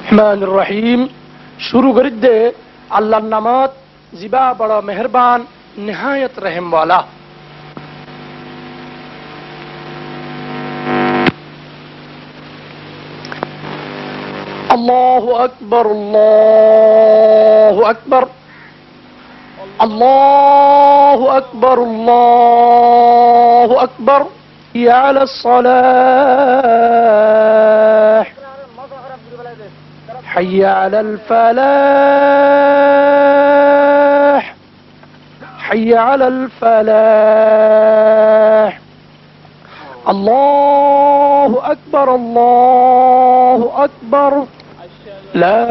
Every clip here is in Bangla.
रहमान रहीम शुरू कर दे अल्लाह नामत जिबा बड़ा मेहरबान निहायत रहम वाला। अल्लाहु अकबर अल्लाहु अकबर अल्लाहु अकबर अल्लाहु अकबर या अलस्सलाह حي على الفلاح حي على الفلاح الله أكبر الله أكبر لا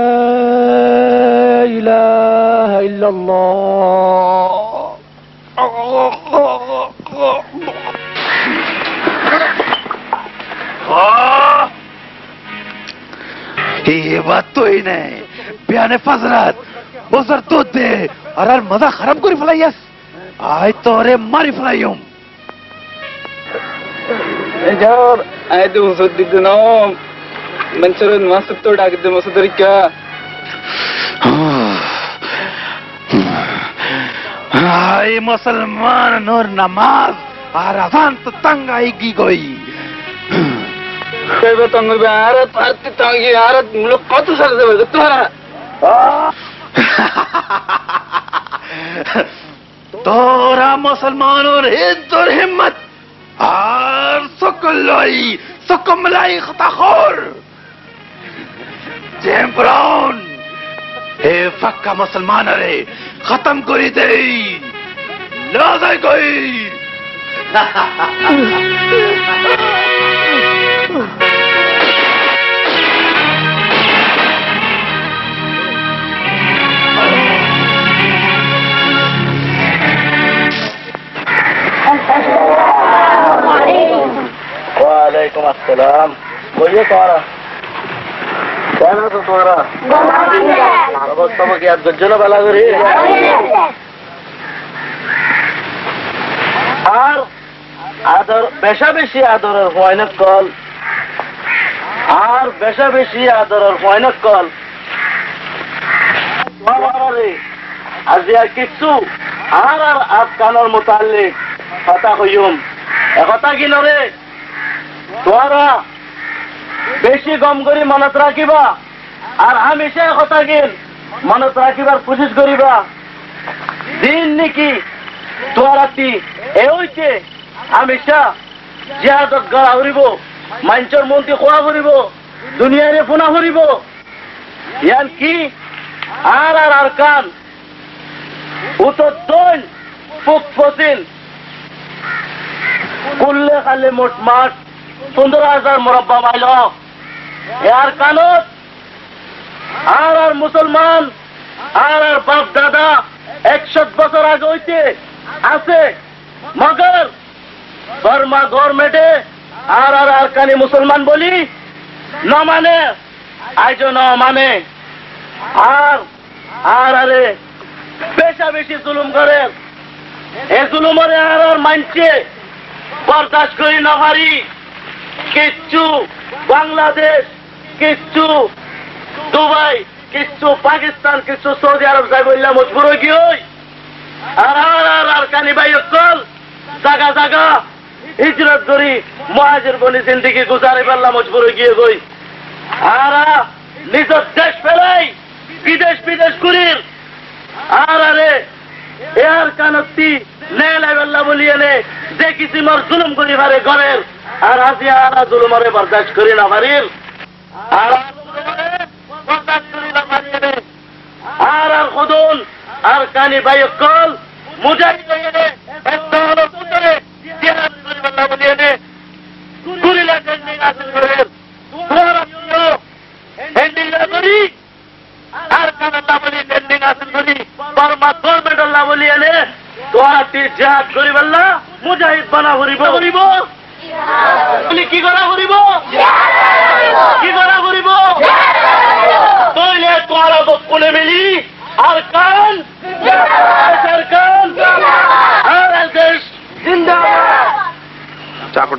إله إلا الله ये बात तो ही नहीं बयाने फजरत बसर तो दे और मजा खराब करी फलाइयस आय तो रे मारी फलाइयों यार आय तो उस दिन ना मंचरन मस्त तो डाक दे मस्त तरीका आय मुसलमान और नमाज और अजान तो तंग आएगी कोई कई बार तंग आरत आरती तंगी आरत मुल्क कौन सर से बोलते तुम्हारा तोरा मुसलमानों हिद्द और हिम्मत और सुकमलाई खताखोर जेम ब्राउन हे फक्का मुसलमान रे खत्म करी दे लाजा कोई वालेकुम अस्सलाम। बोलिए तुम्हारा क्या नाम है तुम्हारा? सबक याद गज्जो ना बाला करी আর আদর বেশা বেশি আদরের হয়নক কল আর বেশা বেশি আদরের হয়নক কল আজিয়া কিছু আর আর আফগানোর মোতাল্লিক কথা কইম একথা কি নরে তোরা বেশি গম করি মনত রাখিবা আর হামেশা একথা কিন মনত রাখিবার কোশিশ করিবা দিন নাকি তোরাতি এওইতে হামেশা জিহাদত গড়া হরিব মাঞ্চর মন্ত্রী খোয়া করিব দুনিয়ারে ফোনা করিব ইয়ান কি আর আর আর কান উত্তর দৈন ফুক ফসিল কুল্লে খালে মোট মাঠ 15,000 মুরব্বা মাইল এর কানত আর আর মুসলমান আর আর বাপ দাদা 100 বছর আগে হইতে আছে মগর বর্মা গভর্নমেন্টে আর আর আর কানি মুসলমান বলি না মানে আইজো না মানে আর আর আরে বেশা বেশি জুলুম করে এই জুলুমরে আর আর মানছে বরদাস্ত করি না পারি কিচ্ছু বাংলাদেশ কিচ্ছু দুবাই কিচ্ছু পাকিস্তান কিচ্ছু সৌদি আরব যাই বললাম মজবুর হয়ে গিয়ে আর আর আর কানি ভাই কল জাগা জাগা হিজরত করি মুহাজির বনি জিন্দেগি গুজারে পারলাম মজবুর হয়ে গিয়ে গই আর নিজের দেশ ফেলাই বিদেশ বিদেশ করির আর আরে এর কানতি নেলাই পাল্লা বলিয়ে নে যে কিছু মোর জুলুম করি পারে ঘরের আর আজি আর জুলুমরে বরদাস্ত করি না পারির আর বরদাস্ত করি না পারিয়ে নে আর আর খুদুন আর কানি ভাই কল মুজাহিদ হয়ে নে একটা হলো পুতরে জিহাদ করি পাল্লা বলিয়ে নে কুরিলা জন্ডি আসল করে তোরা ইউনো হেন্ডিং করি আর কানাল্লা বলি হেন্ডিং আসল করি বর্মা গভর্নমেন্ট আল্লাহ বলিয়ে নে তোরা তি জিহাদ করি পাল্লা মুজাহিদ বানা করিব করিব কি করা করিব কি করা করিব তইলে তোরা বকুলে মিলি আর কান সরকার আর দেশ জিন্দাবাদ চাকর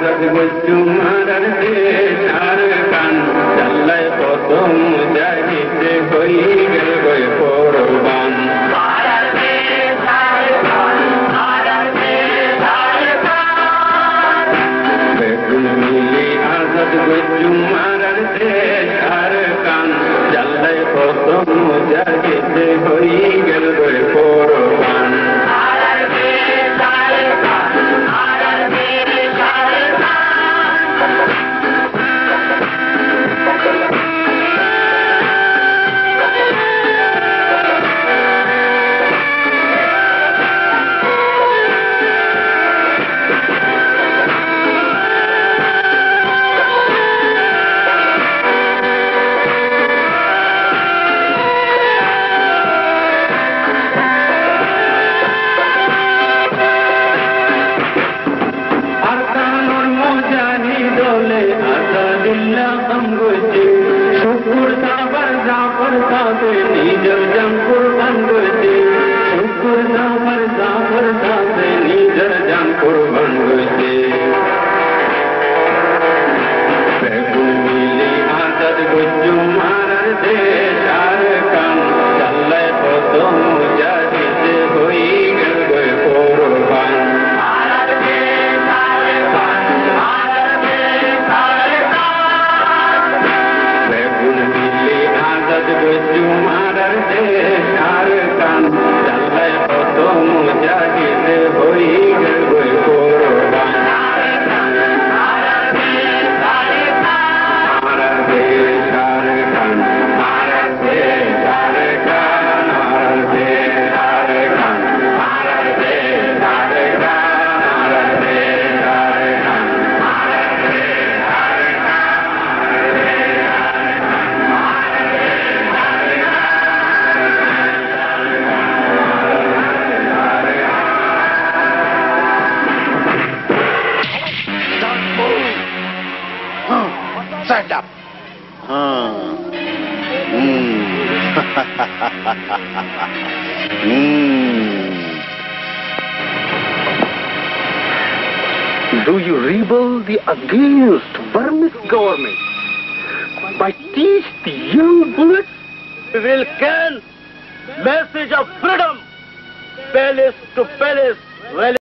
আজাদ গজ্জু মারার দেশ আর কান জাল্লায় কত মুজাহিদে হই গেল গয় কোরবান বেগুন মিলি আজাদ গজ্জু মারার দেশ আর কান জাল্লায় কত মুজাহিদে হই গেল গয় কোরবান নিজের জান কুরবান করেছে শুকুর জাফর জাফর সাথে নিজের জান কুরবান করেছে বেগুন মিলি আজাদ গজ্জু মারার দেশ আর কান জাল্লায় কত মুজাহিদে হই গেল গয় কোরবান বেগুন মিলি আজাদ গজ্জু মারার দেশ আর কান জাল্লায় কত মুজাহিদে হই গেল গয় কোরবান মারার দেশ আর কান মারার দেশ আর কান মারার দেশ আর কান মারার দেশ আর কান মারার দেশ আর কান মারার দেশ আর Stand up. Do you rebel against Burmese government? By teach the young bullets, we will can message of freedom, palace to palace.